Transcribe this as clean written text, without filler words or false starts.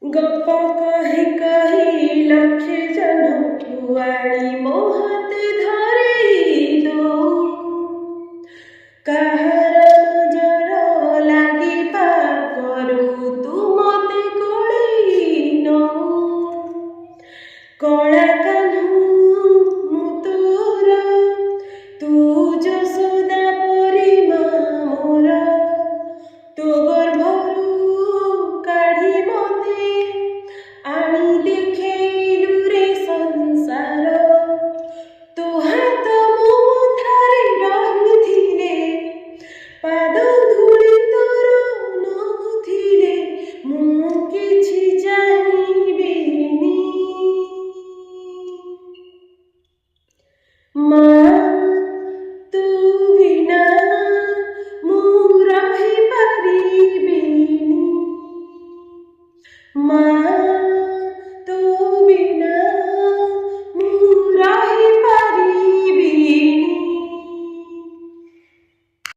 गप कहि कहि लक्षे जन कुआड़ी मो हाथे धरेई दो काହାର नजर लागिबा करू तू मते कोळेई नऊ कळा कान्हू मु तोर तू যশোদা পরিমা মোর তো গর্ভরু কাঢ়ি মতে আনি দেখেইলু রে সংসার তো হাত মো ঠারে রহিଥିଲେ পাদ ধূଳି ତୋର ନଥିଲେ ମୁଁ କିଛି ଜାଣିବିନି ମା ତୁ ବିନା ମୁଁ ରହିପାରିବିନି ମା।